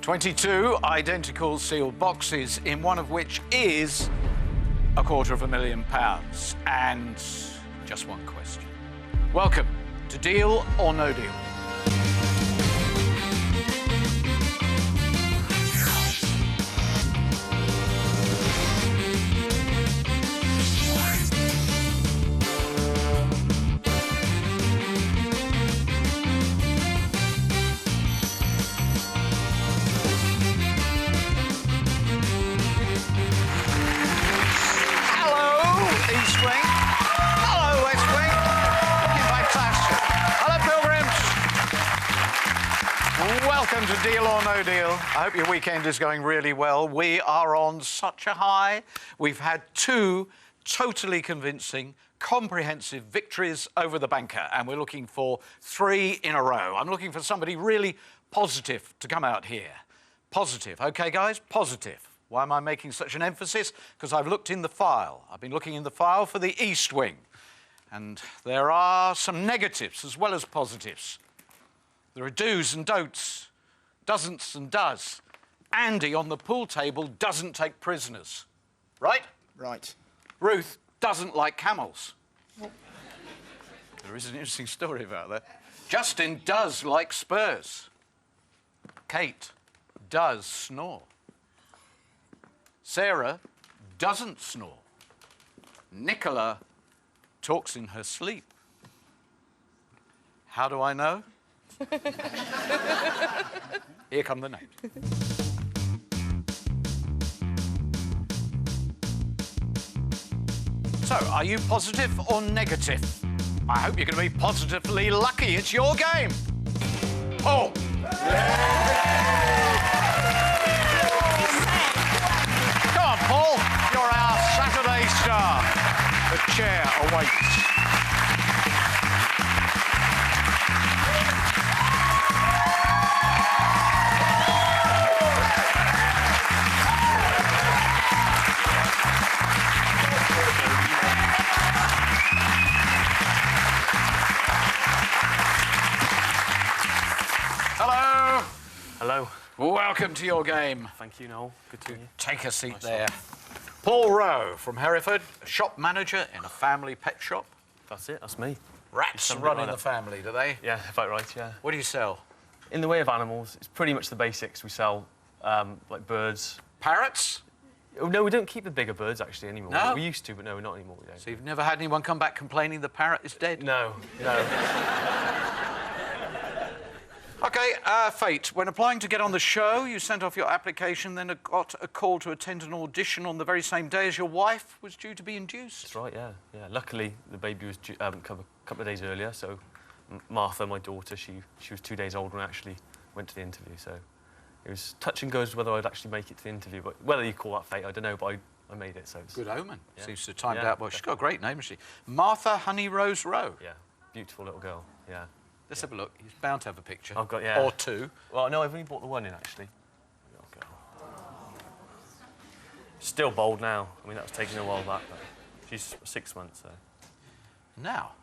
22 identical sealed boxes, in one of which is £250,000. And just one question. Welcome to Deal or No Deal. Welcome to Deal or No Deal. I hope your weekend is going really well. We are on such a high. We've had two totally convincing, comprehensive victories over the banker, and we're looking for 3 in a row. I'm looking for somebody really positive to come out here. Positive, OK, guys? Positive. Why am I making such an emphasis? Because I've looked in the file. I've been looking in the file for the East Wing, and there are some negatives as well as positives. There are do's and don'ts, doesn't and does. Andy on the pool table doesn't take prisoners. Right? Right. Ruth doesn't like camels. There is an interesting story about that. Justin does like Spurs. Kate does snore. Sarah doesn't snore. Nicola talks in her sleep. How do I know? Here come the names. So, are you positive or negative? I hope you're going to be positively lucky. It's your game. Paul. Come on, Paul. You're our Saturday star. The chair awaits. Hello. Hello. Welcome to your game. Thank you, Noel. Good to meet you. Take a seat Nice there. Paul Rowe from Hereford, a shop manager in a family pet shop. That's it, that's me. Rats Something run like in the that. family, do they? Yeah, about right, yeah. What do you sell? In the way of animals, it's pretty much the basics. We sell, like birds. Parrots? Oh, no, we don't keep the bigger birds, actually, anymore. No? We used to, but no, not anymore. We don't. So you've never had anyone come back complaining the parrot is dead? No, no. OK, Fate, when applying to get on the show, you sent off your application, then got a call to attend an audition on the very same day as your wife was due to be induced. That's right, yeah. Yeah. Luckily, the baby was due, a couple of days earlier, so Martha, my daughter, she was 2 days old when I actually went to the interview, so it was touch and go as to whether I'd actually make it to the interview, but whether you call that fate, I don't know, but I made it, so it's... Good omen. Yeah. Seems to have timed Yeah, out well. She's got a great name, hasn't she? Martha Honey Rose Rowe. Yeah, beautiful little girl, yeah. Let's have a look. He's bound to have a picture. I've got, yeah. Or two. Well, no, I've only bought the one in, actually. Little girl. Still bold now. I mean, that was taking a while back, but she's 6 months, so... Now,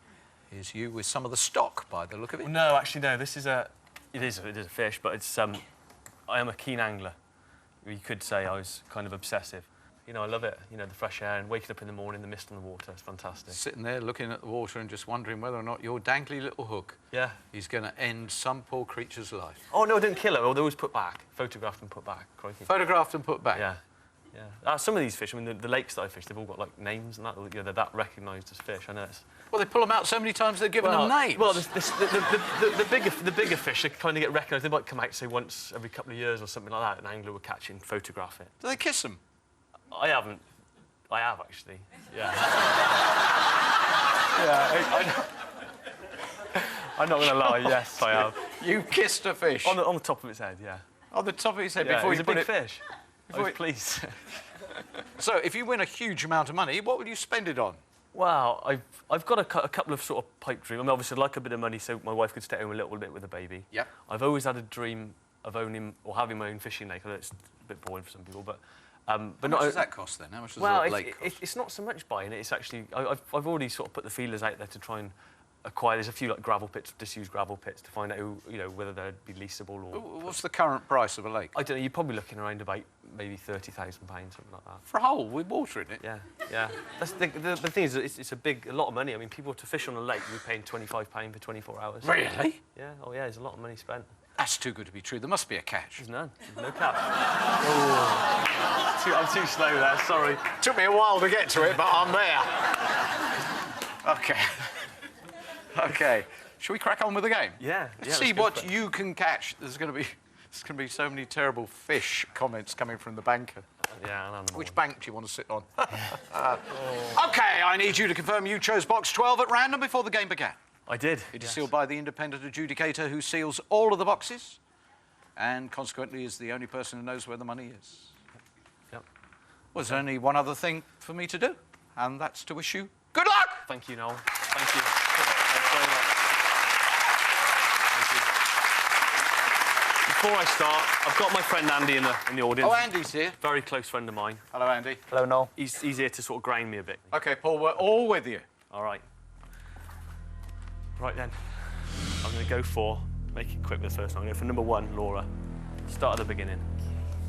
here's you with some of the stock, by the look of it. Well, no, actually, no. This is a... It is a fish, but it's... I am a keen angler. You could say I was kind of obsessive. You know, I love it, you know, the fresh air and waking up in the morning, the mist on the water, it's fantastic. Sitting there looking at the water and just wondering whether or not your dangly little hook Yeah. is going to end some poor creature's life. Oh, no, I didn't kill her. They always put back. Photographed and put back. Crikey. Photographed and put back? Yeah. Yeah. Some of these fish, I mean, the lakes that I fish, they've all got, like, names and that. You know, they're that recognised as fish. I know it's... Well, they pull them out so many times they're given them names. Well, the bigger fish, they kind of get recognised. They might come out, say, once every couple of years or something like that. An angler would catch it and photograph it. Do they kiss them? I haven't. I have, actually. Yeah. I'm not going to lie, yes, I have. You kissed a fish? On the top of its head, yeah. On the top of his head Yeah, before it was you a put big it... fish. I was pleased. So, if you win a huge amount of money, what would you spend it on? Well, I've got a couple of sort of pipe dreams. I mean, obviously, I'd like a bit of money so my wife could stay home a little bit with the baby. Yeah. I've always had a dream of owning or having my own fishing lake. I know it's a bit boring for some people, but How much does that cost, then? How much does well, a lake cost? it's not so much buying it. It's actually... I've already sort of put the feelers out there to try and acquire. There's a few like gravel pits, disused gravel pits, to find out who, whether they'd be leasable or. What's the current price of a lake? I don't know. You're probably looking around about maybe £30,000, something like that. For a hole with water in it? Yeah, yeah. That's the thing is, it's a lot of money. I mean, people to fish on a lake, we're paying £25 for 24 hours. Really? Yeah. Oh yeah. There's a lot of money spent. That's too good to be true. There must be a catch. There's none. There's no catch. I'm too slow there. Sorry. Took me a while to get to it, but I'm there. Okay. Okay. Shall we crack on with the game? Yeah. Let's see what you can catch. There's going to be so many terrible fish comments coming from the banker. Yeah, an animal. Which bank do you want to sit on? Okay, I need you to confirm you chose box 12 at random before the game began. I did. It is sealed by the independent adjudicator who seals all of the boxes and consequently is the only person who knows where the money is. Yep. Well, there's only one other thing for me to do, and that's to wish you good luck! Thank you, Noel. Thank you. Thanks very much. Thank you. Before I start, I've got my friend Andy in the audience. Oh, Andy's here. Very close friend of mine. Hello, Andy. Hello, Noel. He's here to sort of grind me a bit. OK, Paul, we're all with you. All right. Right then, I'm going to go for, make it quick with the first one. I'm going to go for number 1, Laura. Start at the beginning.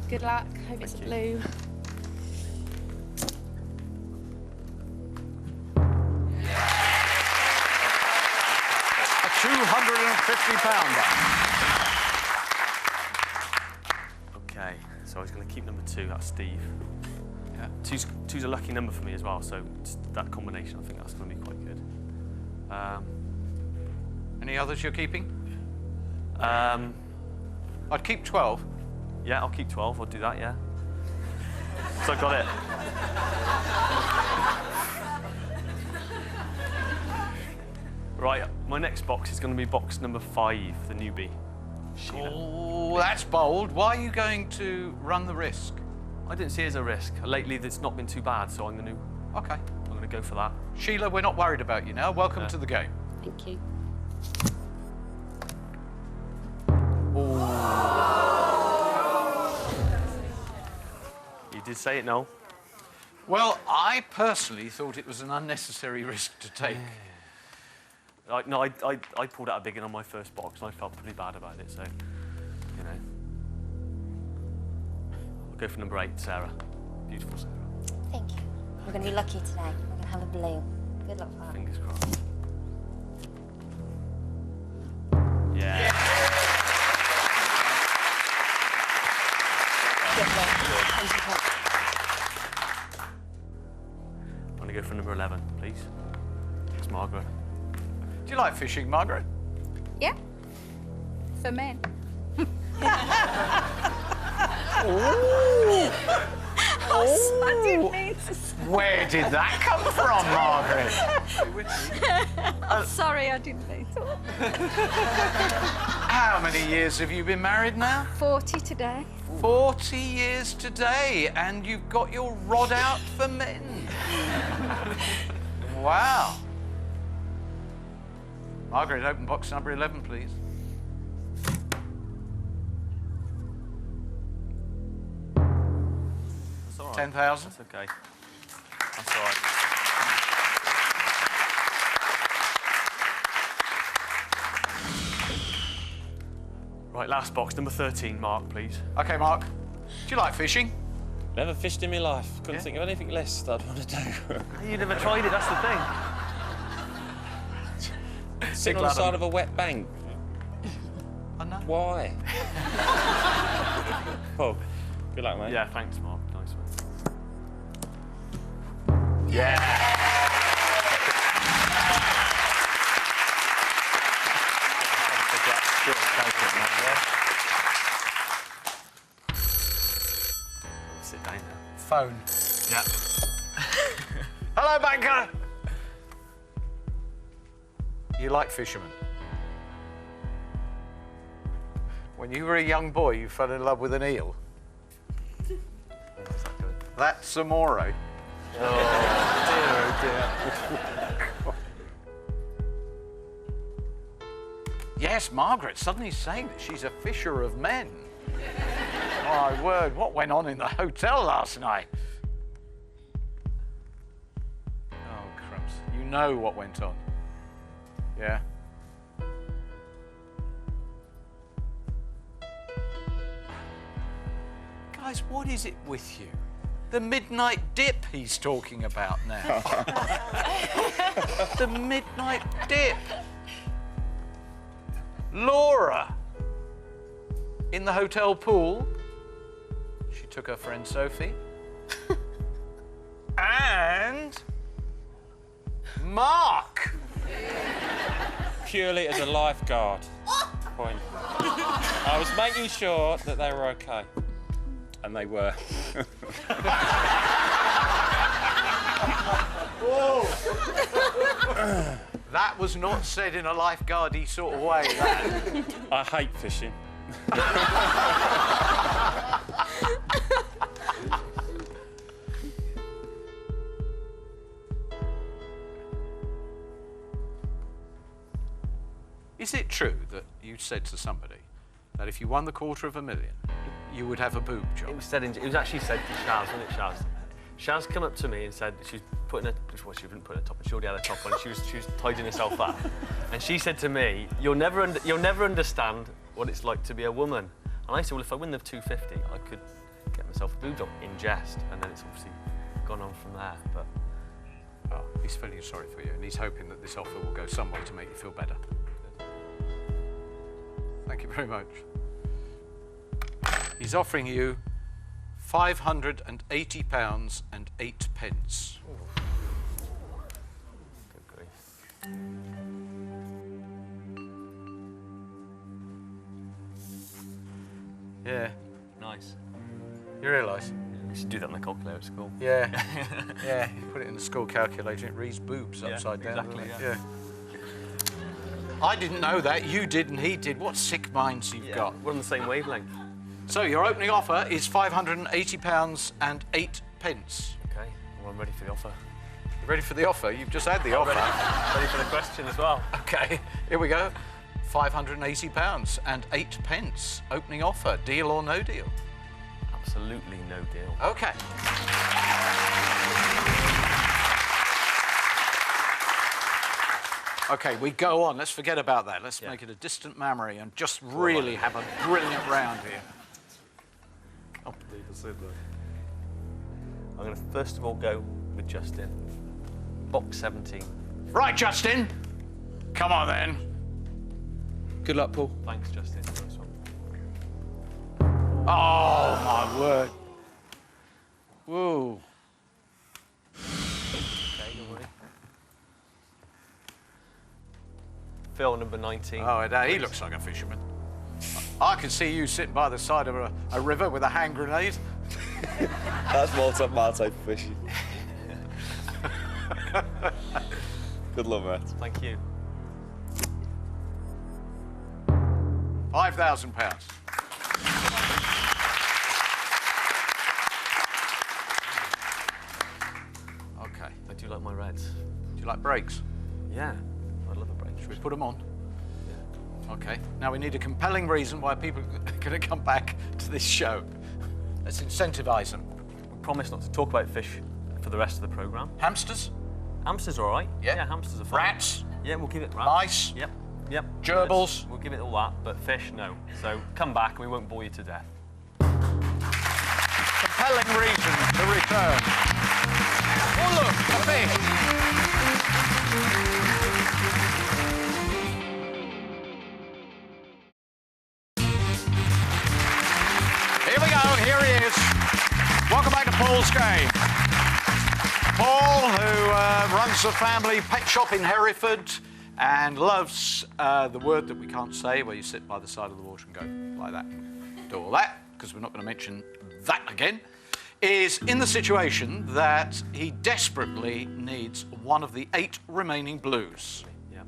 Good luck. Hope it's a blue. A £250. Okay, so I was going to keep number 2, that's Steve. Yeah. Two's a lucky number for me as well, so that combination, I think that's going to be quite good. Any others you're keeping? Um, I'd keep 12. yeah, I'll keep 12, I'll do that, yeah. So I got it. Right, my next box is going to be box number 5, the newbie. Sheila. Oh, that's bold. Why are you going to run the risk? I didn't see it as a risk. Lately, it's not been too bad, so I'm going to go for that. Sheila, we're not worried about you now. Welcome to the game. Thank you. You did say it, Noel. Well, I personally thought it was an unnecessary risk to take. I pulled out a big one on my first box, and I felt pretty bad about it, so, I'll go for number 8, Sarah. Beautiful Sarah. Thank you. We're going to be lucky today. We're going to have a blue. Good luck for that. Fingers crossed. Yeah. I'm going to go for number 11, please. It's Margaret. Do you like fishing, Margaret? Yeah. For men. I didn't mean to. Where did that come from, Margaret? I'm sorry, I didn't mean to. How many years have you been married now? 40 today. 40 years today, and you've got your rod out for men. Wow. Margaret, open box number 11, please. That's all right. 10,000. That's okay. That's all right. Right, last box, number 13, Mark, please. OK, Mark. Do you like fishing? Never fished in my life. Couldn't Yeah. think of anything less that I'd want to do. You never tried it, that's the thing. Sit on the side of a wet bank. I know. Why? Well, good luck, mate. Yeah, thanks, Mark. Nice one. Yeah. Sit down now. Phone. Yeah. Hello, banker. You like fishermen? When you were a young boy, you fell in love with an eel. Is that good? That's amore. Oh, dear. Yes, Margaret suddenly saying that she's a fisher of men. My word, what went on in the hotel last night? Oh, crumbs. You know what went on. Yeah. Guys, what is it with you? The midnight dip he's talking about now. The midnight dip. Laura, in the hotel pool, she took her friend Sophie. And Mark. Purely as a lifeguard point. I was making sure that they were okay. And they were. That was not said in a lifeguardy sort of way, that. I hate fishing. Is it true that you said to somebody that if you won the $250,000, you would have a boob job? It was actually said to Shaz, wasn't it, Shaz? Shaz come up to me and said she was putting a, well, she wouldn't put a top, but she already had a top on, and she was tidying herself up. And she said to me, you'll never understand what it's like to be a woman. And I said, well, if I win the 250, I could get myself a boob job in jest. And then it's obviously gone on from there. But Oh, he's feeling sorry for you, and he's hoping that this offer will go some way to make you feel better. Thank you very much. He's offering you £580 and 8 pence. good grief. Yeah, Nice. you realise? We should do that in the calculator at school. Yeah, yeah. You put it in the school calculator, it reads boobs upside down. exactly, doesn't it? yeah. I didn't know that. You did and he did. What sick minds you've got. We're on the same wavelength. So your opening offer is £580 and 8 pence. Okay, well, I'm ready for the offer. You ready for the offer? You've just had the offer. Ready for the question as well. Okay, here we go. £580 and 8 pence. Opening offer. Deal or no deal? Absolutely no deal. Okay. Okay, we go on. Let's forget about that. Let's make it a distant memory and just really have a brilliant round here. Can't believe I said that. I'm going to first of all go with Justin. Box 17. Right, Justin. Come on then. Good luck, Paul. Thanks, Justin. Nice one. Oh, my word. Whoa. Okay, don't worry. Phil, number 19. Oh, he looks like a fisherman. I can see you sitting by the side of a river with a hand grenade. That's multi fishing. Good luck, mate. Thank you. £5,000. Okay. I do like my reds. Do you like brakes? Yeah, I love a break. Should we put them on? Yeah. Okay. Now we need a compelling reason why people are going to come back to this show. Let's incentivise them. We promise not to talk about fish for the rest of the programme. Hamsters? Hamsters are all right. Yeah. Yeah, hamsters are fine. Rats? Yeah, we'll give it rats. Mice? Yep. Yep. Gerbils? We'll give it all that, but fish, no. So come back and we won't bore you to death. Compelling reason to return. Oh, look, a fish. Here we go, here he is. Welcome back to Paul's game. Paul, who runs the family pet shop in Hereford and loves the word that we can't say, where you sit by the side of the water and go like that. Do all that, because we're not going to mention that again, is in the situation that he desperately needs one of the 8 remaining blues. Yeah.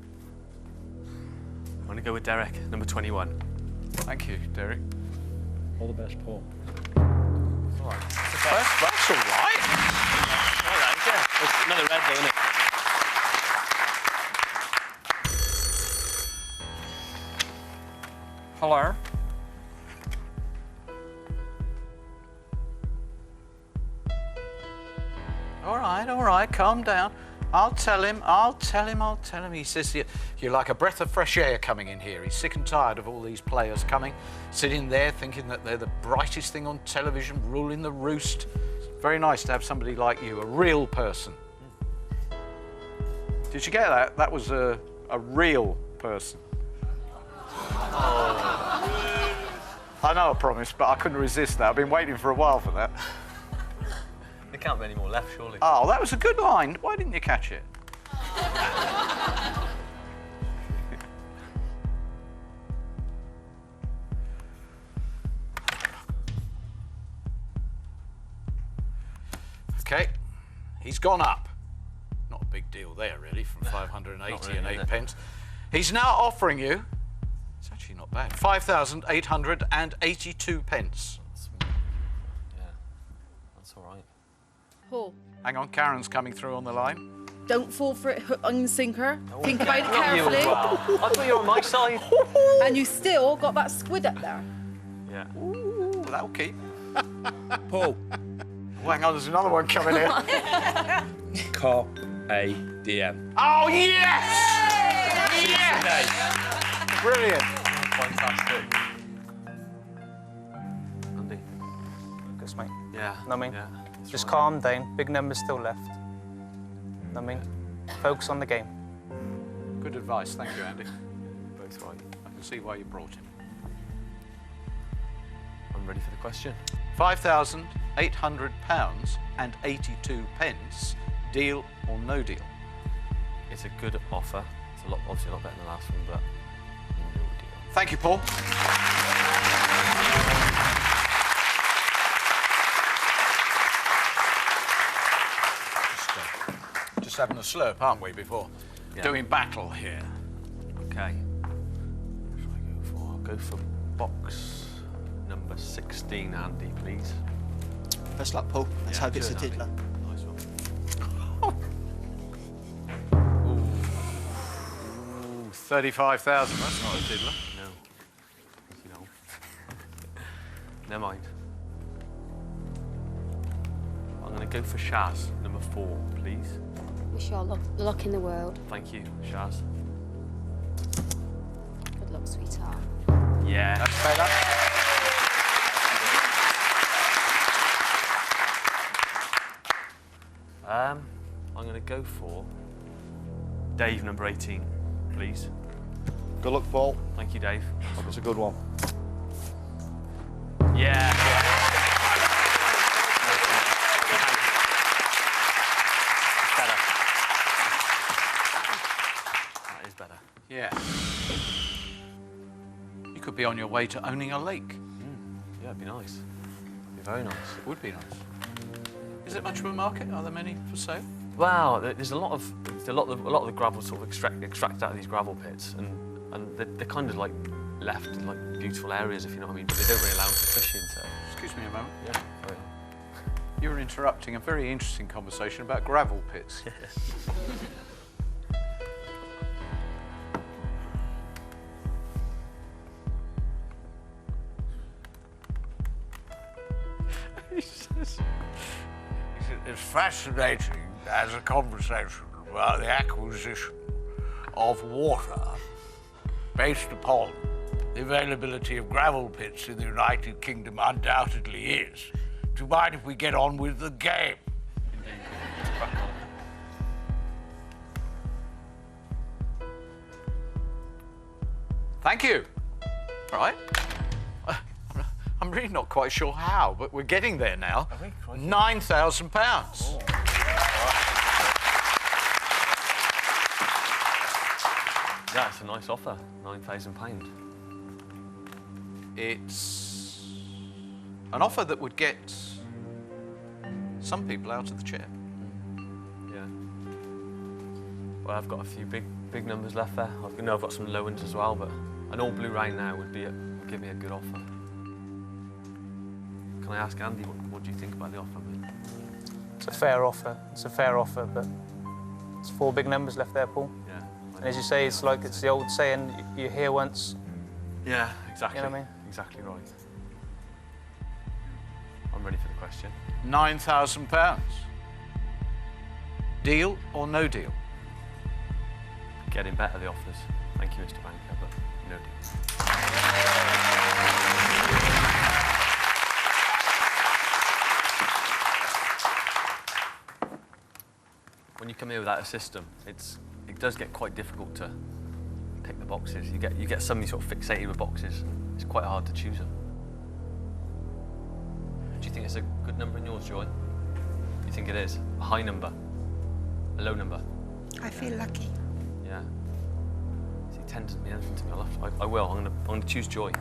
I'm going to go with Derek, number 21. Thank you, Derek. All the best, Paul. All right. That's all right. All right, yeah. It's another red though, isn't it? Hello. All right, calm down. I'll tell him. He says you're like a breath of fresh air coming in here. He's sick and tired of all these players coming, sitting there thinking that they're the brightest thing on television, ruling the roost. It's very nice to have somebody like you, a real person. Did you get that? That was a real person. I know I promised, but I couldn't resist that. I've been waiting for a while for that. There can't be any more left, surely. Oh, that was a good line. Why didn't you catch it? Okay, he's gone up. Not a big deal there, really, from 580 and 8 pence. He's now offering you, it's actually not bad, 5,882 pence. Yeah, that's all right. Paul, Hang on, Karen's coming through on the line. don't fall for it, hook and sinker. Think about it carefully. I thought you were on my side. And you still got that squid up there. Yeah. Ooh, that'll keep. Paul. Oh, hang on, there's another one coming in. Carp A DM. Oh, yes! Yes! Brilliant. Fantastic. Andy. Good, mate. Yeah. Know what I mean? Yeah. that's Just right. calm down. Big numbers still left. Know what I mean? Focus on the game. Good advice, thank you, Andy. Both right. I can see why you brought him. I'm ready for the question. £5,800 and 82 pence. Deal or no deal? It's a good offer. It's obviously a lot better than the last one, but no deal. Thank you, Paul. Just having a slurp, aren't we, before doing battle here? Okay. What should I go for? I'll go for box number 16, Andy, please. Best luck, Paul. Let's hope it's a cheers, diddler. Andy. Nice one. Ooh, 35,000. That's not a diddler. No. You know. Never mind. I'm going to go for Shaz, number 4, please. Wish you all luck in the world. Thank you, Shaz. Good luck, sweetheart. Yeah. That's better. I'm going to go for Dave, number 18, please. Good luck, Paul. Thank you, Dave. Hope it's a good one. Yeah. Better. That is better. Yeah. You could be on your way to owning a lake. Yeah, it'd be nice. It'd be very nice. It would be nice. Is it much of a market? Are there many for sale? Wow, there's a lot of the gravel sort of extracted out of these gravel pits, and they're kind of like left in like beautiful areas, if you know what I mean. But they don't really allow them for fishing. So Excuse me a moment. yeah, carry on. You were interrupting a very interesting conversation about gravel pits. It's fascinating as a conversation about the acquisition of water based upon the availability of gravel pits in the United Kingdom undoubtedly is. Do you mind if we get on with the game? Thank you. All right. I'm really not quite sure how, but we're getting there now. £9,000. Yeah, it's a nice offer. £9,000. It's an offer that would get some people out of the chair. Yeah. Well, I've got a few big numbers left there. I've got some low ones as well, but an all blue rain now would give me a good offer. Can I ask Andy, what do you think about the offer, mate? It's a fair offer. It's a fair offer, but it's 4 big numbers left there, Paul. Yeah. And as you say, it's like it's the old saying: you hear once. Yeah, exactly. You know what I mean? Exactly right. I'm ready for the question. £9,000. Deal or no deal? Getting better, the offers. Thank you, Mr. Banker, but no deal. When you come here without a system, it does get quite difficult to pick the boxes. You get somebody sort of fixated with boxes. It's quite hard to choose them. Do you think it's a good number in yours, Joy? Do you think it is? A high number? A low number? I feel lucky. Yeah. See, 10 doesn't mean anything to me. I will. I'm gonna choose Joy.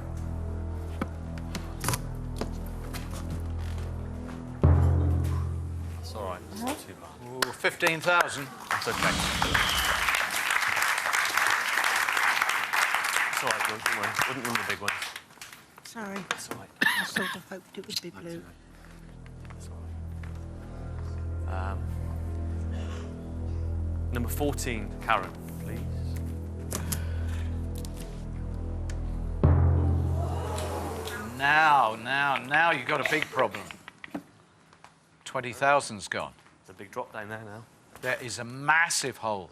That's all right. It's not too bad. Ooh, 15,000. That's okay. It's all right, Joy. Don't worry. Wouldn't win the big one. Sorry. It's all right. I sort of hoped it would be blue. That's all right. Number 14, Karen, please. Now you've got a big problem. 20,000's gone. It's a big drop down there now. There is a massive hole.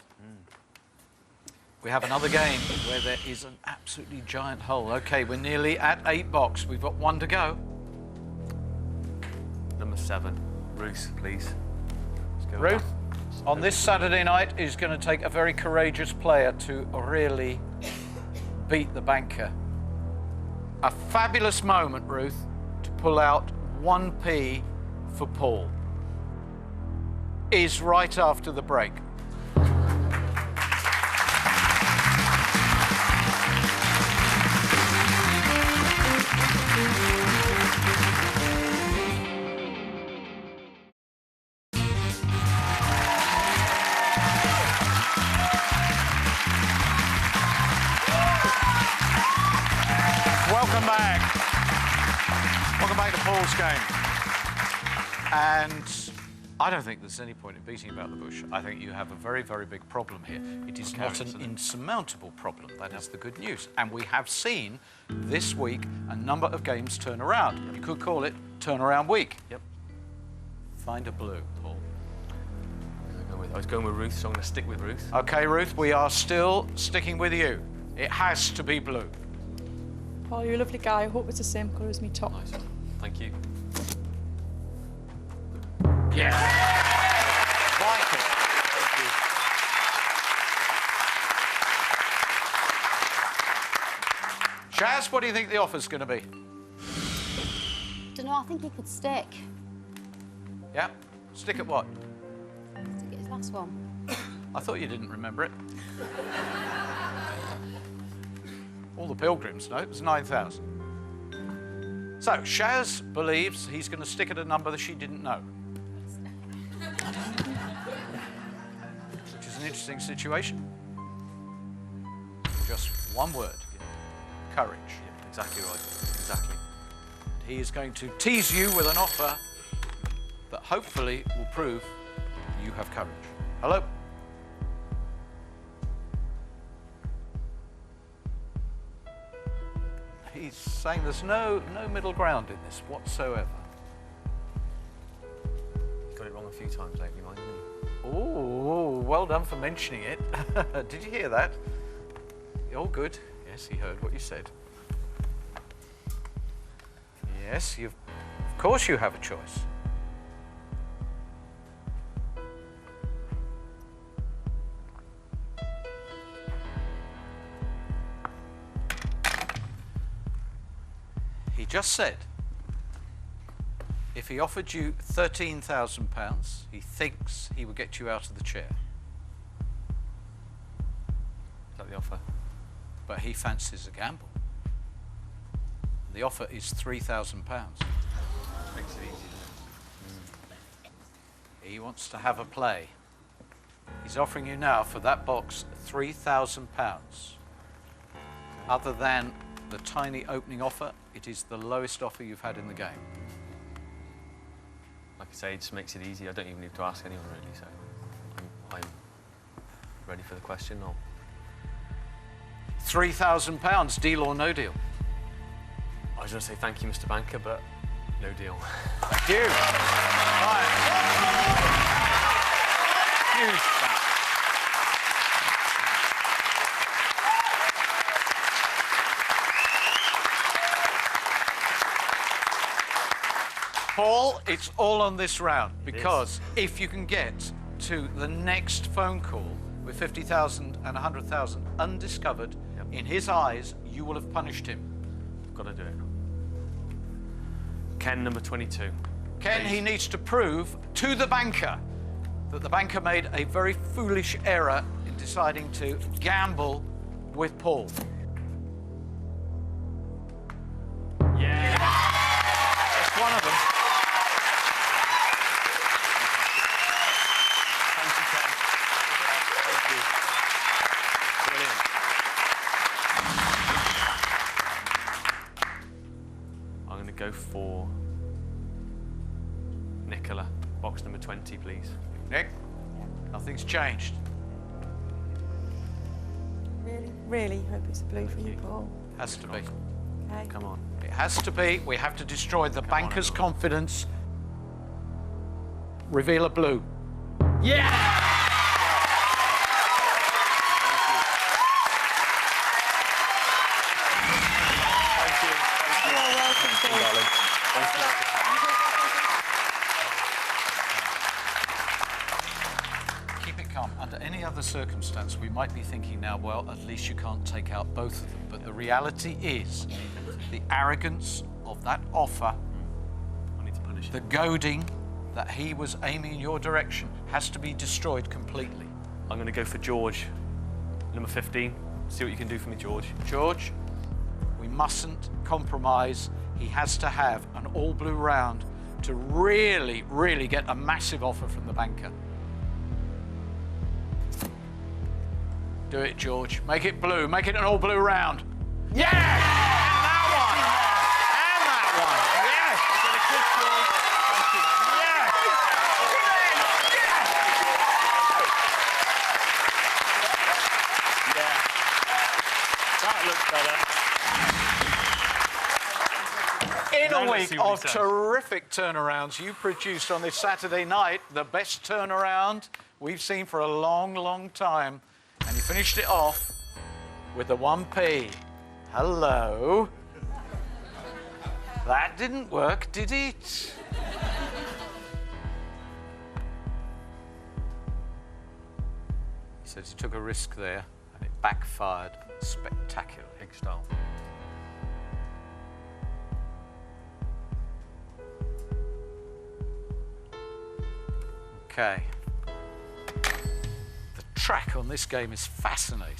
We have another game where there is an absolutely giant hole. Okay, we're nearly at 8 box. We've got 1 to go. Number 7, Ruth, please. Let's go with Ruth, on this Saturday night, is going to take a very courageous player to really beat the banker. A fabulous moment, Ruth, to pull out 1p for Paul. Is right after the break. Welcome back. Welcome back to Paul's game. And I don't think there's any point in beating about the bush. I think you have a very, very big problem here. It is not an insurmountable problem. That is the good news. And we have seen this week a number of games turn around. You could call it turnaround week. Yep. Find a blue, Paul. I was going with Ruth, so I'm going to stick with Ruth. Okay, Ruth, we are still sticking with you. It has to be blue. Paul, you're a lovely guy. I hope it's the same colour as me top. Nice. Thank you. Yes. Like it. Thank you. Shaz, what do you think the offer's going to be? Don't know, I think he could stick. Yeah? Stick at what? Stick at his last one. I thought you didn't remember it. All the pilgrims know it was 9,000. So, Shaz believes he's going to stick at a number that she didn't know. Which is an interesting situation. Just one word. Courage. Yeah, exactly right. Exactly. He is going to tease you with an offer that hopefully will prove you have courage. Hello? He's saying there's no middle ground in this whatsoever. He's got it wrong a few times lately, mind you. Oh, well done for mentioning it. Did you hear that? Oh, good. Yes, he heard what you said. Yes, of course you have a choice. He just said if he offered you £13,000, he thinks he would get you out of the chair. Is that the offer? But he fancies a gamble. The offer is £3,000. Makes it easy, He wants to have a play. He's offering you now for that box £3,000. Other than the tiny opening offer, it is the lowest offer you've had in the game. Like I say, it just makes it easy. I don't even need to ask anyone really, so I'm ready for the question. £3,000, deal or no deal? I was going to say thank you, Mr. Banker, but no deal. Thank you. Right. huge that. Paul, it's all on this round because if you can get to the next phone call with 50,000 and 100,000 undiscovered, in his eyes, you will have punished him. I've got to do it. Ken, number 22. Ken, he needs to prove to the banker that the banker made a very foolish error in deciding to gamble with Paul. Yeah. That's one of them. Thank you, Ken. Thank you. Brilliant. I'm going to go for Nicola, box number 20, please. Nick, nothing's changed. Really, really hope it's a blue for you, Paul. Has to be. Okay. Come on. It has to be. We have to destroy the banker's confidence. Reveal a blue. Yeah! You're welcome, Paul. Keep it calm. Under any other circumstance, we might be thinking now, well, at least you can't take out both of them. But the reality is, the arrogance of that offer, I need to punish him. the goading that he was aiming in your direction, has to be destroyed completely. I'm going to go for George, number 15. See what you can do for me, George. George, we mustn't compromise. He has to have an all-blue round to really, really get a massive offer from the banker. Do it, George. Make it blue. Make it an all-blue round. Yeah! And that one! And that one! Yes! That looks better. In Now a let's week see what he of says. terrific turnarounds, you produced on this Saturday night the best turnaround we've seen for a long, long time. And you finished it off with the 1p. Hello. That didn't work, did it? He says he took a risk there and it backfired spectacularly. Big style. Okay. The track on this game is fascinating.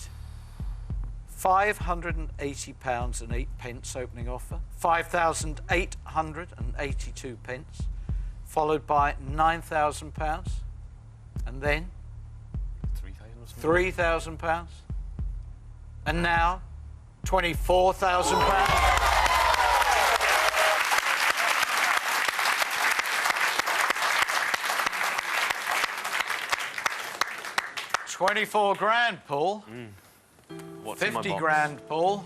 £580 and 8 pence opening offer, 5,882 pence, followed by £9,000, and then 3,000 £3,000, and now £24,000. 24 grand, Paul. What's in my 50 box? grand, Paul.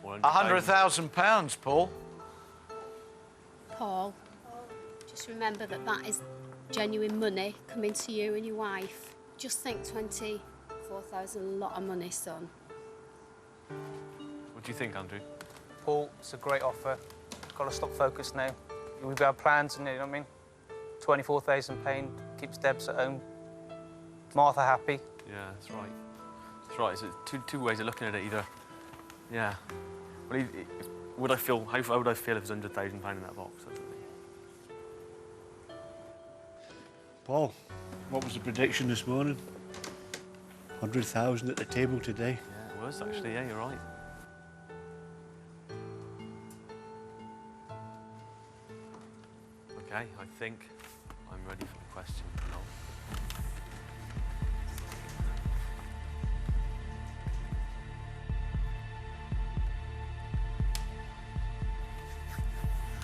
100,000 pounds, Paul. Paul, just remember that that is genuine money coming to you and your wife. Just think 24,000, a lot of money, son. What do you think, Andrew? Paul, it's a great offer. Got to stop focus now. We've got plans, and you know what I mean? 24,000 pound keeps Debs at home. Martha happy. Yeah, that's right. That's right. It's two ways of looking at it. Either, yeah. Well, would I feel? How would I feel if there's £100,000 in that box? Paul, what was the prediction this morning? 100,000 at the table today. Yeah, it was actually. Yeah, you're right. Okay, I think I'm ready for the question. No.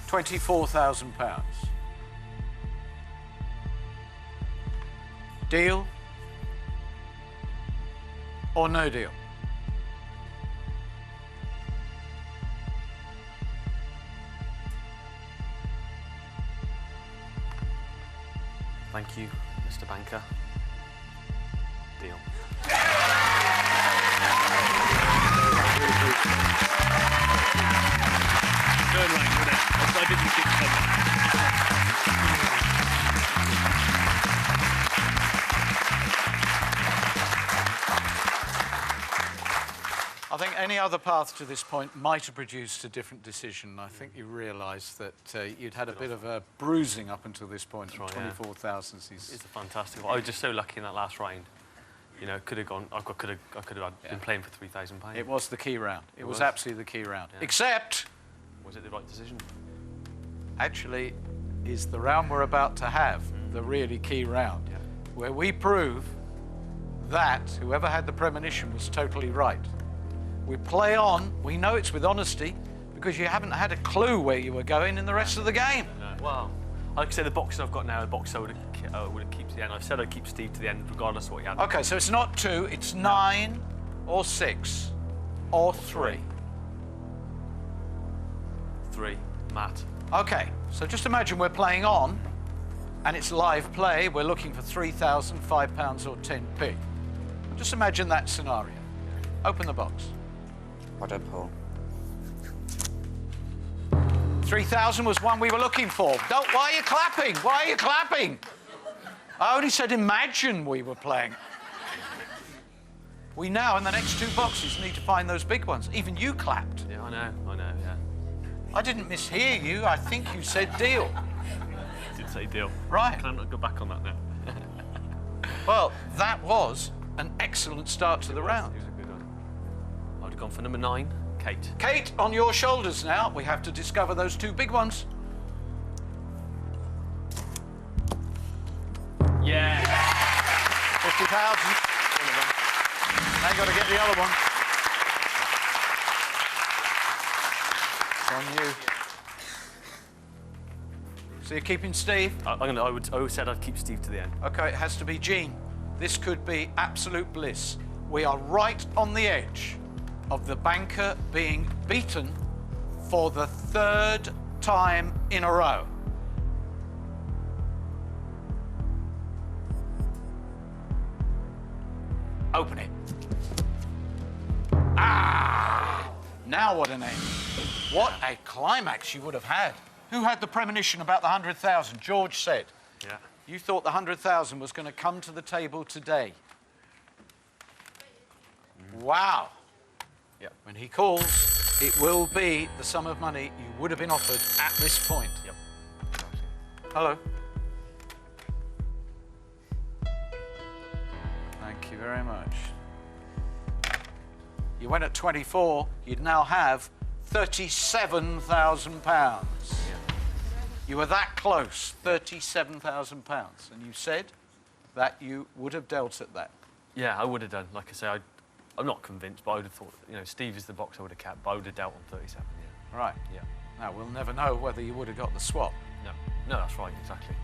£24,000. Deal or no deal? Thank you, Mr. Banker. deal. Turn right, wouldn't it? I didn't think I think any other path to this point might have produced a different decision. I think you realised that you'd had a bit of a bruising up until this point. That's right, 24,000 It's a fantastic one. I was just so lucky in that last round. You know, could have gone. I could have been playing for £3,000. It was the key round. It was absolutely the key round. Yeah. Except, was it the right decision? Actually, is the round we're about to have the really key round, where we prove that whoever had the premonition was totally right. We play on. We know it's with honesty because you haven't had a clue where you were going in the rest of the game. No. Well, like I say, the boxing I've got now, the box I would have kept to the end. I've said I'd keep Steve to the end regardless of what he had. Okay, so it's not 2, it's 9 or 6 or 3. 3, Matt. Okay, so just imagine we're playing on and it's live play. We're looking for £3,000, £5 or 10p. Just imagine that scenario. Open the box. Well done, Paul. 3,000 was one we were looking for. Don't, why are you clapping? Why are you clapping? I only said imagine we were playing. We now, in the next 2 boxes, need to find those big ones. Even you clapped. Yeah, I know, yeah. I didn't mishear you. I think you said deal. I did say deal. Right. Can I not go back on that now? Well, that was an excellent start to the round. It was a good one. I would have gone for number 9, Kate. Kate, on your shoulders now. We have to discover those 2 big ones. Yeah. 50,000. Now you got to get the other one. It's on you. So you're keeping Steve? I said I'd keep Steve to the end. Okay, it has to be Jean. This could be absolute bliss. We are right on the edge of the banker being beaten for the 3rd time in a row. Open it. Ah! Now what a name. What a climax you would have had. Who had the premonition about the 100,000? George said. Yeah. You thought the 100,000 was going to come to the table today. Wow. Yep. When he calls, it will be the sum of money you would have been offered at this point. Yep. Hello. Thank you very much. You went at 24, you'd now have £37,000. Yeah. You were that close, £37,000, and you said that you would have dealt at that. Yeah, I would have done. Like I say, I'm not convinced, but I would have thought, you know, Steve is the box I would have kept, but I would have dealt on 37, yeah. Right. Yeah. Now, we'll never know whether you would have got the swap. No, that's right, exactly.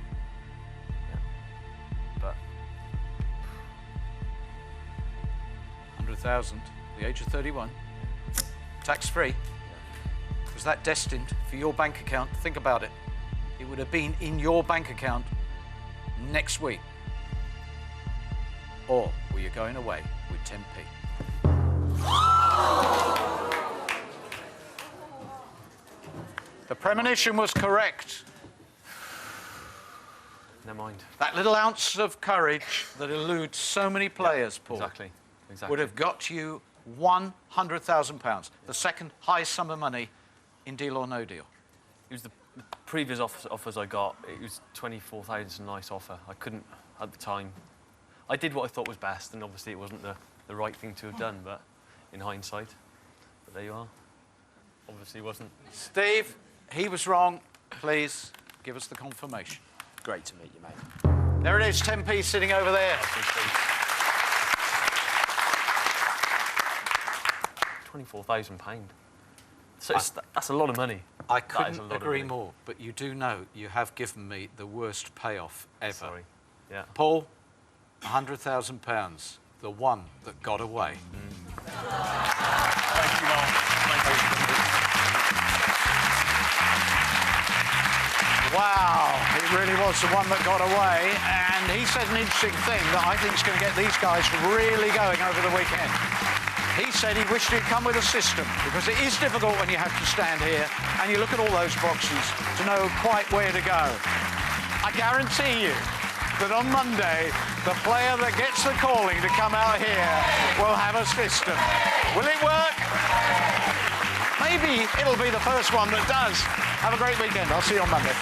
Yeah. But 100,000, the age of 31, tax-free. Was that destined for your bank account? Think about it. It would have been in your bank account next week. Or were you going away with 10p? The premonition was correct. never mind. That little ounce of courage that eludes so many players, Paul, Exactly. would have got you £100,000, the second highest sum of money in Deal or No Deal. It was the previous offers I got. It was 24,000. It's a nice offer. I couldn't at the time. I did what I thought was best, and obviously it wasn't the right thing to have done, but in hindsight. But there you are. Obviously it wasn't. Steve, he was wrong. Please give us the confirmation. Great to meet you, mate. There it is, 10p sitting over there. £24,000. So that's a lot of money. I couldn't agree more, but you do know you have given me the worst payoff ever. Sorry. Yeah. Paul, £100,000, the one that got away. Thank you, Mark. Thank you. Wow, he really was the one that got away, and he said an interesting thing that I think is going to get these guys really going over the weekend. He said he wished he'd come with a system, because it is difficult when you have to stand here and you look at all those boxes to know quite where to go. I guarantee you that on Monday, the player that gets the calling to come out here will have a system. Will it work? Maybe it'll be the first one that does. Have a great weekend. I'll see you on Monday.